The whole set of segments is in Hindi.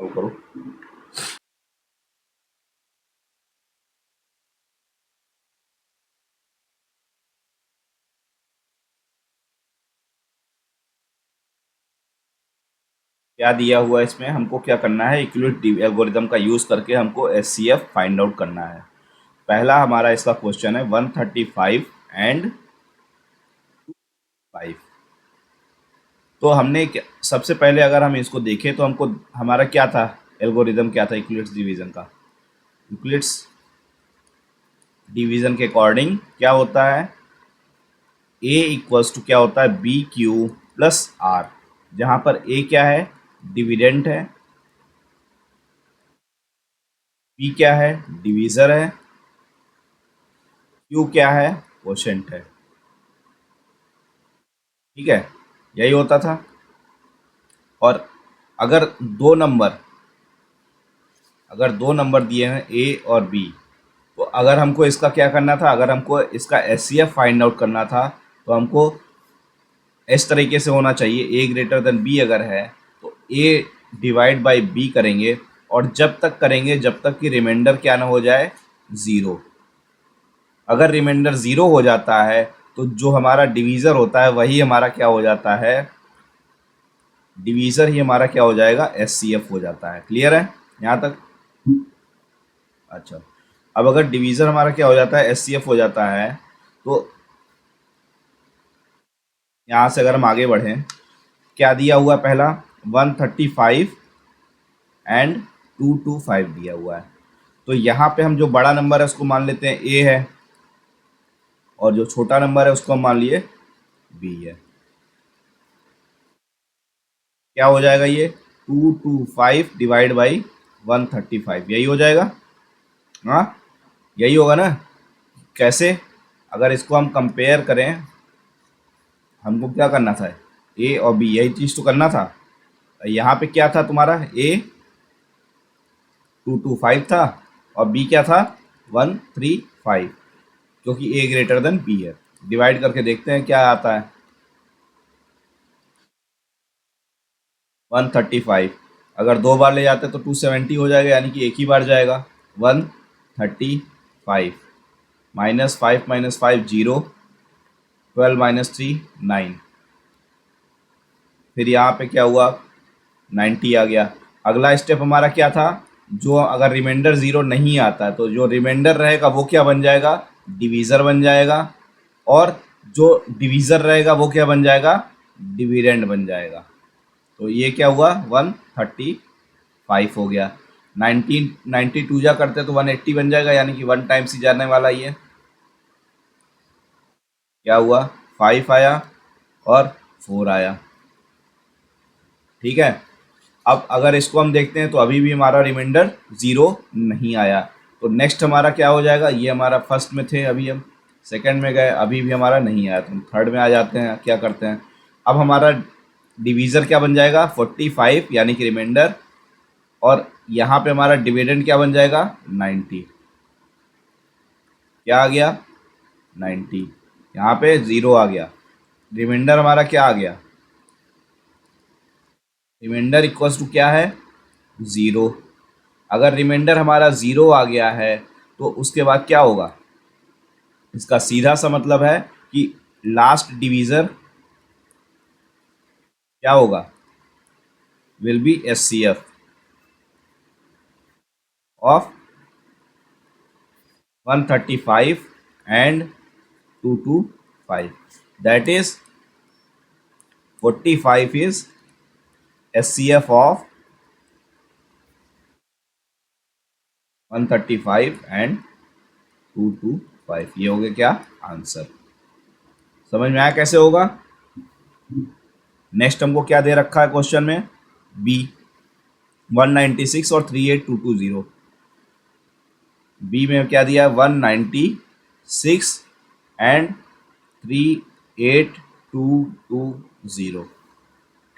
सॉल्व करो। क्या दिया हुआ है इसमें, हमको क्या करना है, इक्विवेलेंट एल्गोरिदम का यूज़ करके हमको एचसीएफ फाइंड आउट करना है। पहला हमारा इसका क्वेश्चन है 135 एंड 5। तो हमने सबसे पहले अगर हम इसको देखें तो हमको हमारा क्या था, एल्गोरिदम क्या था यूक्लिड्स डिवीजन का। यूक्लिड्स डिवीजन के अकॉर्डिंग क्या होता है, ए इक्वल्स टू क्या होता है, बी क्यू प्लस आर, जहाँ पर ए क्या है, डिविडेंट है, बी क्या है, डिवीज़र है, क्यू क्या है, क्वोशेंट है। ठीक है, यही होता था। और अगर दो नंबर दिए हैं ए और बी, तो अगर हमको इसका क्या करना था, अगर हमको इसका एचसीएफ फाइंड आउट करना था तो हमको इस तरीके से होना चाहिए, ए ग्रेटर देन बी अगर है तो ए डिवाइड बाई बी करेंगे, और जब तक करेंगे जब तक कि रिमाइंडर क्या ना हो जाए, ज़ीरो। अगर रिमाइंडर ज़ीरो हो जाता है तो जो हमारा डिवीज़र होता है वही हमारा क्या हो जाता है, डिवीज़र ही हमारा क्या हो जाएगा, एचसीएफ हो जाता है। क्लियर है यहाँ तक? अच्छा, अब अगर डिवीज़र हमारा क्या हो जाता है, एचसीएफ हो जाता है, तो यहाँ से अगर हम आगे बढ़ें, क्या दिया हुआ है, पहला 135 एंड 225 दिया हुआ है। तो यहाँ पे हम जो बड़ा नंबर है उसको मान लेते हैं ए है, और जो छोटा नंबर है उसको हम मान लिए बी है। क्या हो जाएगा ये, 225 डिवाइड बाई 135, यही हो जाएगा। हाँ, यही होगा ना। कैसे, अगर इसको हम कंपेयर करें, हमको क्या करना था, ए और बी, यही चीज़ तो करना था। यहाँ पे क्या था तुम्हारा, ए 225 था और बी क्या था, 135, क्योंकि ए ग्रेटर देन बी है। डिवाइड करके देखते हैं क्या आता है, 135 अगर दो बार ले जाते तो 270 हो जाएगा, यानी कि एक ही बार जाएगा। 135 -5 - 5 0, 12 - 3 9, फिर यहाँ पे क्या हुआ, 90 आ गया। अगला स्टेप हमारा क्या था, जो अगर रिमाइंडर ज़ीरो नहीं आता है तो जो रिमाइंडर रहेगा वो क्या बन जाएगा, डिवीज़र बन जाएगा, और जो डिवीज़र रहेगा वो क्या बन जाएगा, डिविडेंड बन जाएगा। तो ये क्या हुआ, 135 हो गया। 92 जा करते तो 180 बन जाएगा, यानी कि 1 टाइम्स ही जाने वाला ये। क्या हुआ, 5 आया और 4 आया। ठीक है, अब अगर इसको हम देखते हैं तो अभी भी हमारा रिमाइंडर ज़ीरो नहीं आया। तो नेक्स्ट हमारा क्या हो जाएगा, ये हमारा फर्स्ट में थे, अभी हम सेकंड में गए, अभी भी हमारा नहीं आया, तो हम थर्ड में आ जाते हैं। क्या करते हैं, अब हमारा डिवीज़र क्या बन जाएगा, 45, यानी कि रिमाइंडर, और यहाँ पे हमारा डिविडेंड क्या बन जाएगा, 90। क्या आ गया, 90। यहाँ पे ज़ीरो आ गया, रिमाइंडर हमारा क्या आ गया, रिमाइंडर इक्वल्स टू क्या है, ज़ीरो। अगर रिमाइंडर हमारा ज़ीरो आ गया है तो उसके बाद क्या होगा, इसका सीधा सा मतलब है कि लास्ट डिवीज़र क्या होगा, will be HCF of 135 and 225, that is 45 is HCF of 135 and 225। ये हो गया क्या आंसर, समझ में आया कैसे होगा। नेक्स्ट हमको क्या दे रखा है क्वेश्चन में, बी 196 और 38220। बी में क्या दिया है, 196 एंड 38220।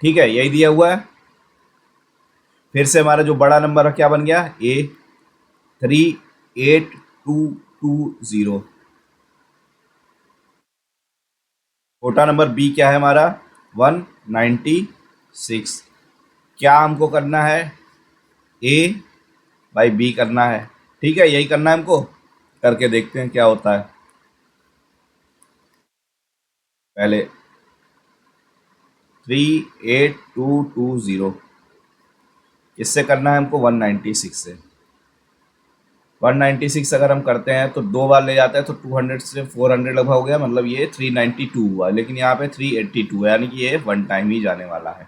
ठीक है, यही दिया हुआ है। फिर से हमारा जो बड़ा नंबर है क्या बन गया, ए 38220। छोटा नंबर बी क्या है हमारा, 196। क्या हमको करना है, ए बाई बी करना है। ठीक है, यही करना है हमको, करके देखते हैं क्या होता है। पहले 38220 इससे करना है हमको 196 से। 196 अगर हम करते हैं तो दो बार ले जाते हैं तो 200 से 400 लगभग हो गया, मतलब ये 392 हुआ, लेकिन यहाँ पे 382 है, यानी कि ये वन टाइम ही जाने वाला है।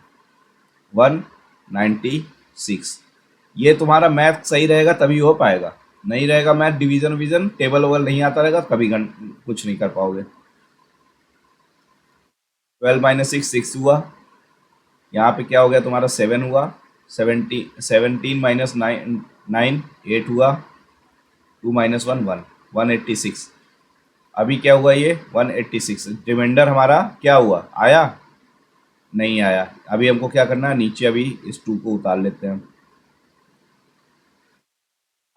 196। ये तुम्हारा मैथ सही रहेगा तभी हो पाएगा, नहीं रहेगा math, division vision table wobble नहीं आता रहेगा, कभी कुछ नहीं कर पाओगे। 12 - 6 6 हुआ, यहाँ पे क्या हो गया तुम्हारा 7 हुआ। 17 - 9 9 8 हुआ। 2 - 1 1 186। अभी क्या हुआ ये 186, रिमाइंडर हमारा क्या हुआ, आया नहीं आया। अभी हमको क्या करना है, नीचे अभी इस 2 को उतार लेते हैं।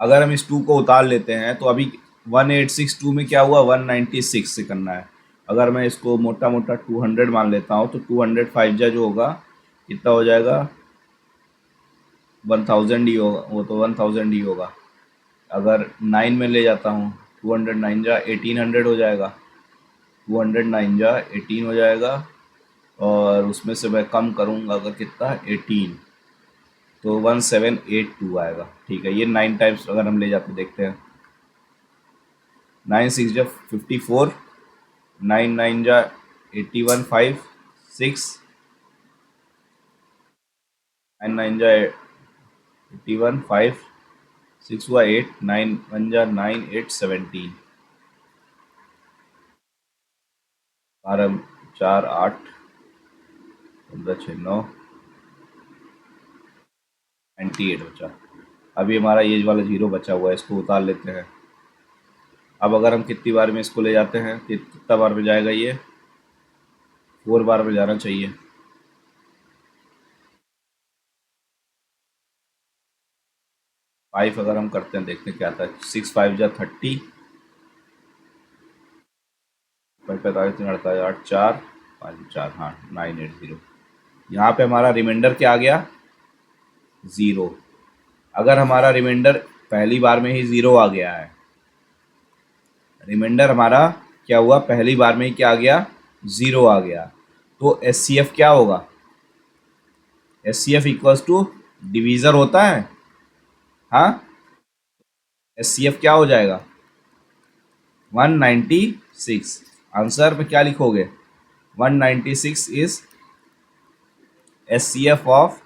अगर हम इस 2 को उतार लेते हैं तो अभी 1862 में क्या हुआ, 196 से करना है। अगर मैं इसको मोटा मोटा 200 मान लेता हूँ तो 200 5 जा जो होगा कितना हो जाएगा, 1000 ही होगा, वो तो 1000 ही होगा। अगर 9 में ले जाता हूँ, 200 9 जा 1800 हो जाएगा। 200 9 जा 18 हो जाएगा, और उसमें से मैं कम करूँगा अगर कितना 18, तो 1782 आएगा। ठीक है, ये 9 टाइम्स अगर हम ले जाते देखते हैं। 9 6 जा 54, 9 9 जा 81 5 6, 9 9 जा 81 5 6 हुआ 8, 9 1 जा 9 8 17, 12 4 8 15 6 9 98 बचा। अभी हमारा ये वाला जीरो बचा हुआ है, इसको उतार लेते हैं। अब अगर हम कितनी बार में इसको ले जाते हैं, कितना बार में जाएगा ये, 4 बार में जाना चाहिए। 5 अगर हम करते हैं देखते हैं क्या आता है। 6 5 जा 30, 45 3 48 8 4 5 4, हाँ 980। यहाँ पे हमारा रिमाइंडर क्या आ गया, ज़ीरो। अगर हमारा रिमाइंडर पहली बार में ही ज़ीरो आ गया है, रिमाइंडर हमारा क्या हुआ, पहली बार में ही क्या आ गया, ज़ीरो आ गया, तो एस सी एफ क्या होगा, S C F equals to divisor होता है। हाँ, एस सी एफ क्या हो जाएगा 196। आंसर में क्या लिखोगे, 196 is S C F of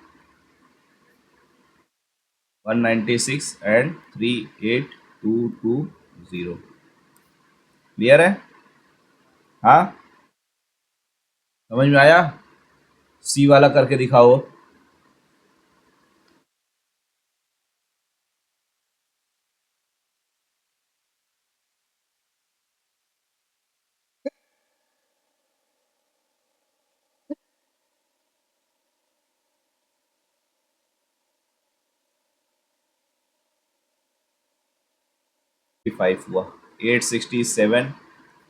196 and 38220। Clear है। हाँ, समझ में आया। सी वाला करके दिखाओ। फाइव हुआ, 867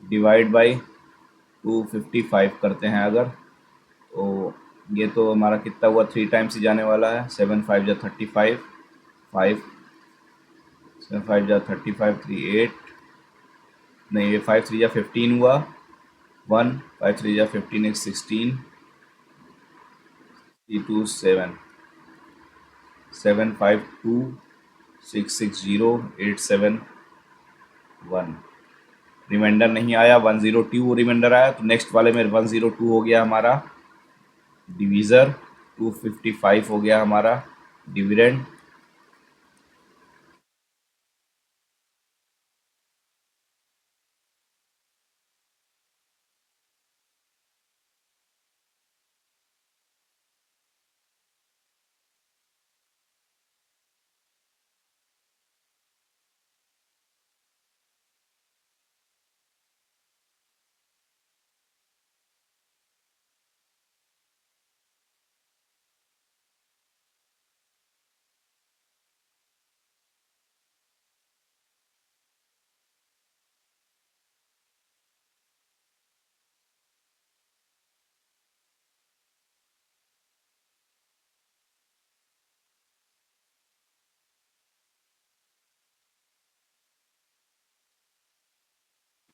डिवाइड बाई 255 करते हैं अगर, तो ये तो हमारा कितना हुआ, 3 टाइम्स ही जाने वाला है। 7 5 जा 35, 5 7 5 जा 35 3 8, नहीं ये 5 3 जा 15 हुआ, 1 5 3 जा 15 एक 16, 3 2 7 7 5 2 6 6 0 8 7 1। रिमाइंडर नहीं आया, 102 रिमाइंडर आया, तो नेक्स्ट वाले में 102 हो गया हमारा डिवीज़र, 255 हो गया हमारा डिविडेंड।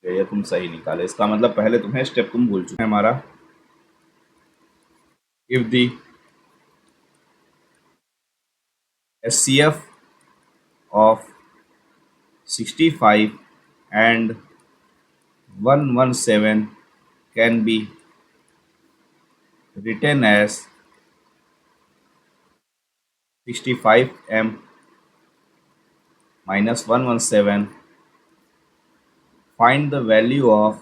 ये तुम सही निकाले, इसका मतलब पहले तुम्हें स्टेप तुम भूल चुके हैं हमारा। If the HCF of 65 and 117 can be written as 65m minus 117. Find the value of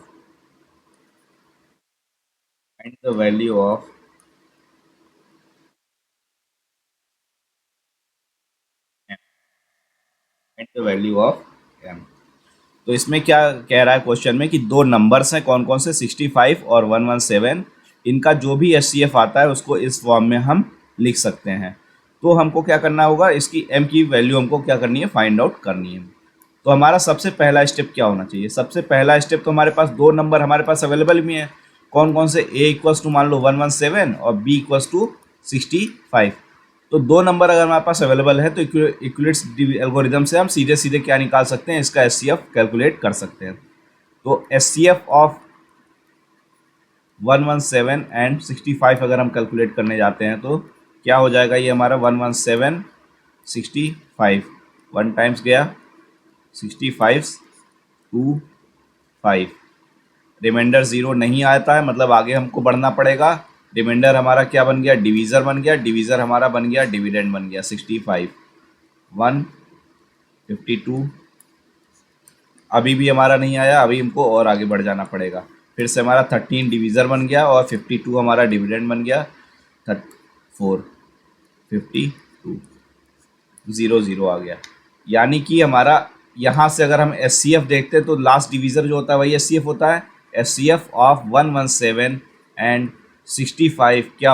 find the value of find the value of m। तो इसमें क्या कह रहा है क्वेश्चन में कि दो नंबर्स हैं, कौन कौन से, 65 और 117। इनका जो भी HCF आता है उसको इस फॉर्म में हम लिख सकते हैं। तो हमको क्या करना होगा, इसकी m की वैल्यू हमको क्या करनी है, फाइंड आउट करनी है। तो हमारा सबसे पहला स्टेप क्या होना चाहिए, सबसे पहला स्टेप तो हमारे पास दो नंबर हमारे पास अवेलेबल भी हैं। कौन कौन से, a इक्वल्स टू मान लो 117 और b इक्वल्स टू 65। तो दो नंबर अगर हमारे पास अवेलेबल है तो इक्विलेट्स एल्गोरिदम से हम सीधे सीधे क्या निकाल सकते हैं, इसका HCF कैलकुलेट कर सकते हैं। तो HCF ऑफ 117 एंड 65 अगर हम कैलकुलेट करने जाते हैं तो क्या हो जाएगा, ये हमारा 117 65 1 टाइम्स गया 65 2 5, रिमाइंडर 0 नहीं आता है, मतलब आगे हमको बढ़ना पड़ेगा। रिमाइंडर हमारा क्या बन गया, डिवीज़र बन गया, डिवीज़र हमारा बन गया डिविडेंड बन गया 65 152। अभी भी हमारा नहीं आया, अभी हमको और आगे बढ़ जाना पड़ेगा। फिर से हमारा 13 डिवीज़र बन गया और 52 हमारा डिविडेंड बन गया 4 52 0 0 आ गया। यानी कि हमारा यहाँ से अगर हम HCF देखते हैं तो लास्ट डिवीज़र जो होता है वही HCF होता है। HCF ऑफ 117 एंड 65 क्या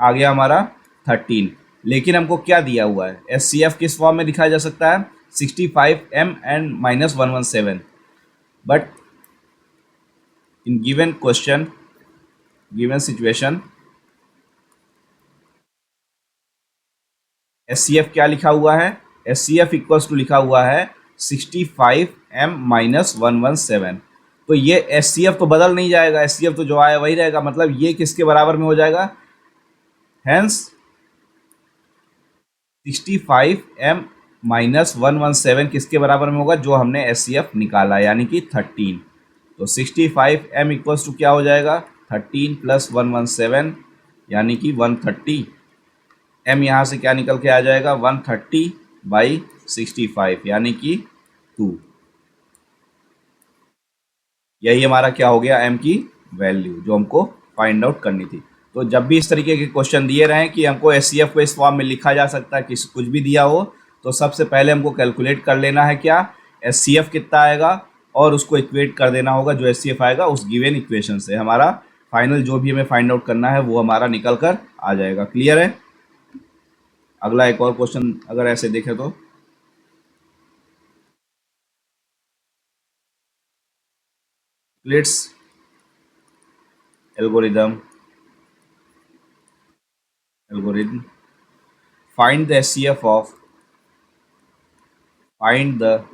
आ गया हमारा 13। लेकिन हमको क्या दिया हुआ है, HCF किस फॉर्म में दिखाया जा सकता है, 65m and minus 117। But in given question, given situation, HCF क्या लिखा हुआ है, HCF इक्वल्स टू लिखा हुआ है 65m माइनस 117। तो ये HCF तो बदल नहीं जाएगा, HCF तो जो आया वही रहेगा, मतलब ये किसके बराबर में हो जाएगा, हेंस 65m माइनस 117 किसके बराबर में होगा, जो हमने HCF निकाला यानी कि 13। तो 65m इक्वल्स टू क्या हो जाएगा, 13 प्लस 117 यानी कि 130। m यहाँ से क्या निकल के आ जाएगा, 130 बाई 65 यानी कि 2। यही हमारा क्या हो गया, m की वैल्यू जो हमको फाइंड आउट करनी थी। तो जब भी इस तरीके के क्वेश्चन दिए रहे कि हमको HCF को इस फॉर्म में लिखा जा सकता है, किस कुछ भी दिया हो, तो सबसे पहले हमको कैलकुलेट कर लेना है क्या, HCF कितना आएगा, और उसको इक्वेट कर देना होगा जो HCF आएगा उस गिवन इक्वेशन से। हमारा फाइनल जो भी हमें फाइंड आउट करना है वो हमारा निकल कर आ जाएगा। क्लियर है। अगला एक और क्वेश्चन अगर ऐसे देखें तो, इक्विलेट्स algorithm find the HCF of find the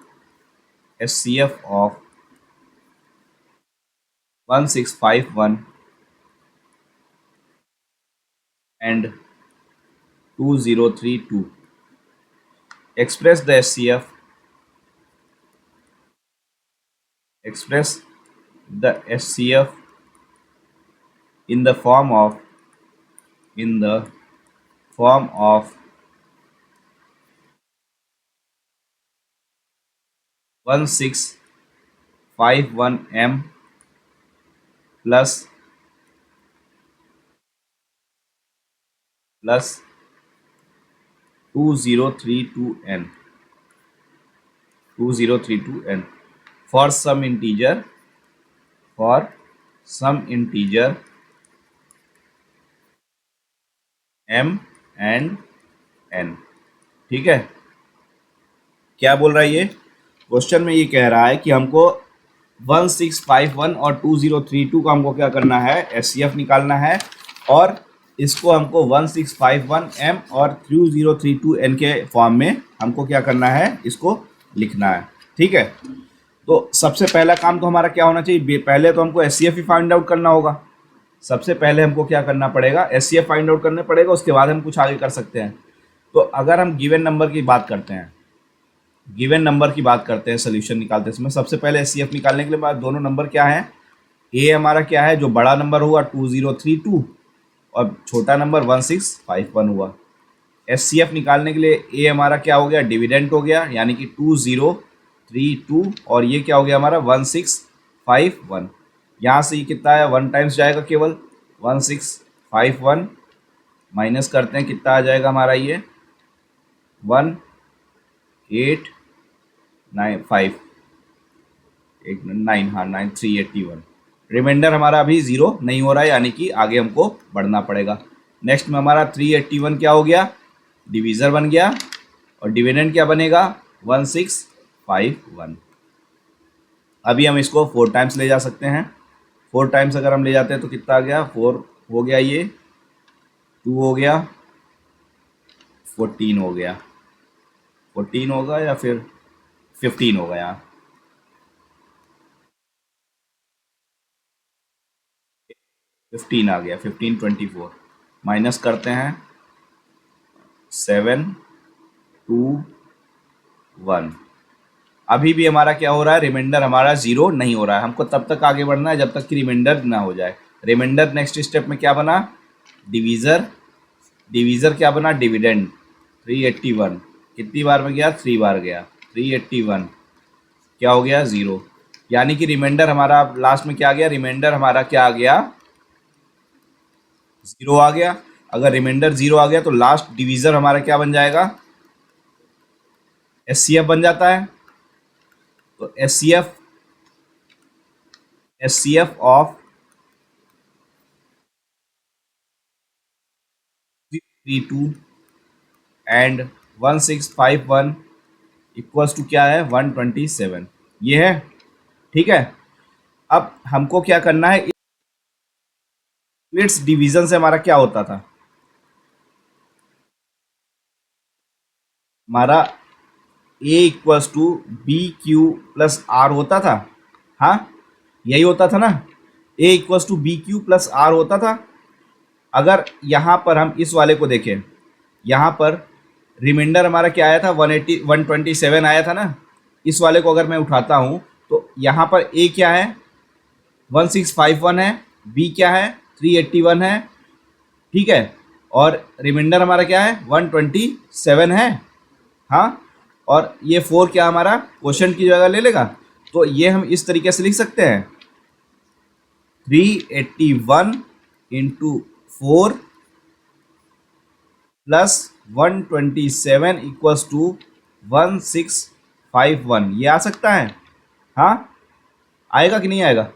HCF of 1651 and 2032। express the HCF express the HCF in the form of 1651m plus 2032n for some integer m and n। ठीक है, क्या बोल रहा है ये क्वेश्चन में, ये कह रहा है कि हमको 1651 और 2032 का हमको क्या करना है, HCF निकालना है, और इसको हमको 1651m और 2032n के फॉर्म में हमको क्या करना है, इसको लिखना है। ठीक है, तो सबसे पहला काम तो हमारा क्या होना चाहिए, पहले तो हमको एचसीएफ ही फाइंड आउट करना होगा। सबसे पहले हमको क्या करना पड़ेगा, एचसीएफ फाइंड आउट करना पड़ेगा, उसके बाद हम कुछ आगे कर सकते हैं। तो अगर हम गिवन नंबर की बात करते हैं, सोल्यूशन निकालते समय सबसे पहले एचसीएफ निकालने के लिए बाद दोनों नंबर क्या है, ए हमारा क्या है, जो बड़ा नंबर हुआ 2032 और छोटा नंबर 1651 हुआ। एचसीएफ निकालने के लिए ए हमारा क्या हो गया, डिविडेंट हो गया, यानी कि 2032 और ये क्या हो गया हमारा 1651। यहाँ से ये कितना है, 1 टाइम्स जाएगा केवल 1651, माइनस करते हैं कितना आ जाएगा हमारा ये 1895 9, हाँ 9381। रिमाइंडर हमारा अभी 0 नहीं हो रहा है, यानी कि आगे हमको बढ़ना पड़ेगा। नेक्स्ट में हमारा 381 क्या हो गया, डिवीज़र बन गया, और डिविडेंड क्या बनेगा 1651। अभी हम इसको 4 टाइम्स ले जा सकते हैं। 4 टाइम्स अगर हम ले जाते हैं तो कितना आ गया, 4 हो गया, ये 2 हो गया, 14 हो गया, 14 होगा या फिर 15 होगा, यहाँ 15 आ गया, 1524 माइनस करते हैं 7 2 1। अभी भी हमारा क्या हो रहा है, रिमाइंडर हमारा 0 नहीं हो रहा है। हमको तब तक आगे बढ़ना है जब तक कि रिमाइंडर ना हो जाए। रिमाइंडर नेक्स्ट स्टेप में क्या बना, डिवीज़र, डिवीज़र क्या बना, डिविडेंड 381 कितनी बार में गया, 3 बार गया, 381 क्या हो गया 0, यानी कि रिमाइंडर हमारा लास्ट में क्या आ गया, रिमाइंडर हमारा क्या आ गया 0 आ गया। अगर रिमाइंडर 0 आ गया तो लास्ट डिवीज़र हमारा क्या बन जाएगा, एचसीएफ बन जाता है। तो HCF of 332 and 1651 equals to क्या है 127, ये है, ठीक है। अब हमको क्या करना है, इट्स डिवीजन से हमारा क्या होता था, हमारा A equals to B Q plus R होता था, हाँ यही होता था ना, A equals to B Q plus R होता था। अगर यहाँ पर हम इस वाले को देखें, यहाँ पर रिमाइंडर हमारा क्या आया था 127 आया था ना, इस वाले को अगर मैं उठाता हूँ तो यहाँ पर ए क्या है 1651 है, बी क्या है 381 है, ठीक है, और रिमाइंडर हमारा क्या है 127 है, हाँ, और ये 4 क्या हमारा क्वेश्चन की जगह ले लेगा। तो ये हम इस तरीके से लिख सकते हैं 381 इंटू 4 प्लस 127 इक्वल्स टू 1651, ये आ सकता है, हाँ आएगा कि नहीं आएगा।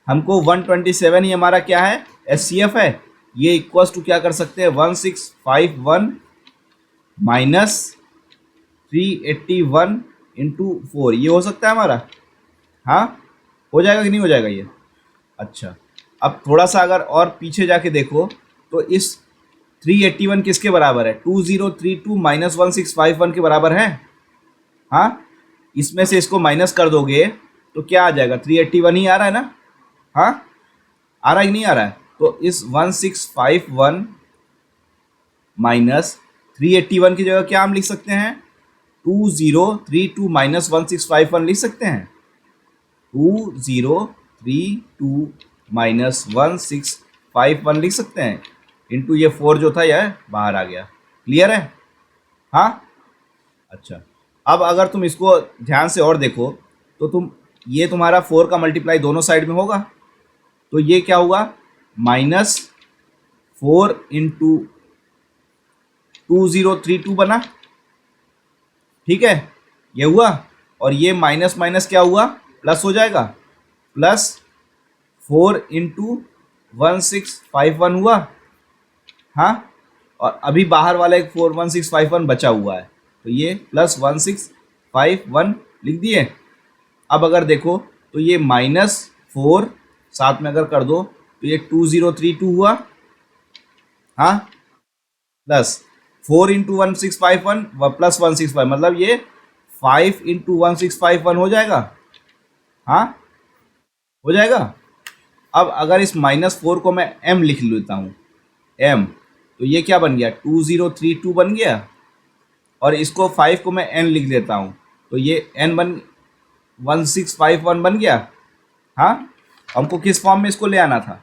हमको 127 ही हमारा क्या है एचसीएफ है, ये इक्वल्स टू क्या कर सकते हैं 1651 माइनस 381 इंटू 4, ये हो सकता है हमारा, हाँ हो जाएगा कि नहीं हो जाएगा ये। अच्छा, अब थोड़ा सा अगर और पीछे जाके देखो तो इस 381 किसके बराबर है, 2032 माइनस 1651 के बराबर है, हाँ इसमें से इसको माइनस कर दोगे तो क्या आ जाएगा 381 ही आ रहा है ना, हाँ आ रहा है कि नहीं आ रहा है। तो इस 1651 माइनस 381 की जगह क्या हम लिख सकते हैं 2032 माइनस 1651 लिख सकते हैं, 2032 माइनस 1651 लिख सकते हैं, इंटू ये 4 जो था यह बाहर आ गया, क्लियर है, हाँ। अच्छा, अब अगर तुम इसको ध्यान से और देखो तो ये तुम्हारा 4 का मल्टीप्लाई दोनों साइड में होगा, तो ये क्या हुआ माइनस 4 इंटू 2032 बना, ठीक है, ये हुआ, और ये माइनस माइनस क्या हुआ प्लस हो जाएगा, प्लस 4 इंटू 1651 हुआ, हाँ, और अभी बाहर वाला एक 41651 बचा हुआ है, तो ये प्लस 1651 लिख दिए। अब अगर देखो तो ये -4 साथ में अगर कर दो तो ये 2032 हुआ, हाँ, प्लस 4 इंटू 1651 व प्लस 165, मतलब ये 5 इंटू 1651 हो जाएगा, हाँ, हो जाएगा। अब अगर इस -4 को मैं m लिख लेता हूँ, m, तो ये क्या बन गया, 2032 बन गया। और इसको 5 को मैं n लिख लेता हूँ, तो ये n 1651 बन गया। हाँ, हमको किस फॉर्म में इसको ले आना था,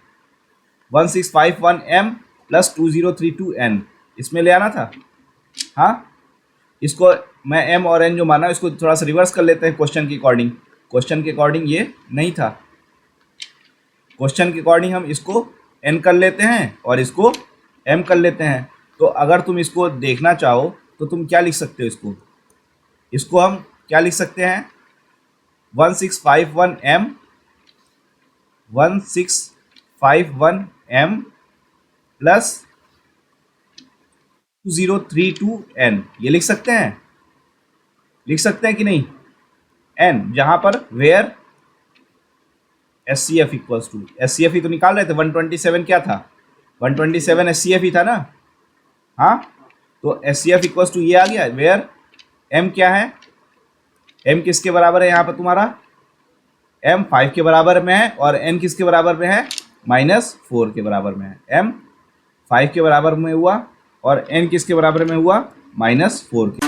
1651m प्लस 2032n, इसमें ले आना था। हाँ, इसको मैं m और n जो माना इसको थोड़ा सा रिवर्स कर लेते हैं क्वेश्चन के अकॉर्डिंग। क्वेश्चन के अकॉर्डिंग ये नहीं था, क्वेश्चन के अकॉर्डिंग हम इसको n कर लेते हैं और इसको m कर लेते हैं। तो अगर तुम इसको देखना चाहो तो तुम क्या लिख सकते हो, इसको हम क्या लिख सकते हैं, 1651m 1651m प्लस 2032n, ये लिख सकते हैं, कि नहीं, n जहां पर where SCF equals to, SCF ही तो निकाल रहे थे, 127 क्या था, 127 SCF ही था ना। हाँ, तो SCF इक्वल्स टू ये आ गया, वेयर m क्या है, m किसके बराबर है यहाँ पर तुम्हारा, m 5 के बराबर में है और n किसके बराबर में है, -4 के बराबर में है। m 5 के बराबर में हुआ और n किसके बराबर में हुआ, -4 के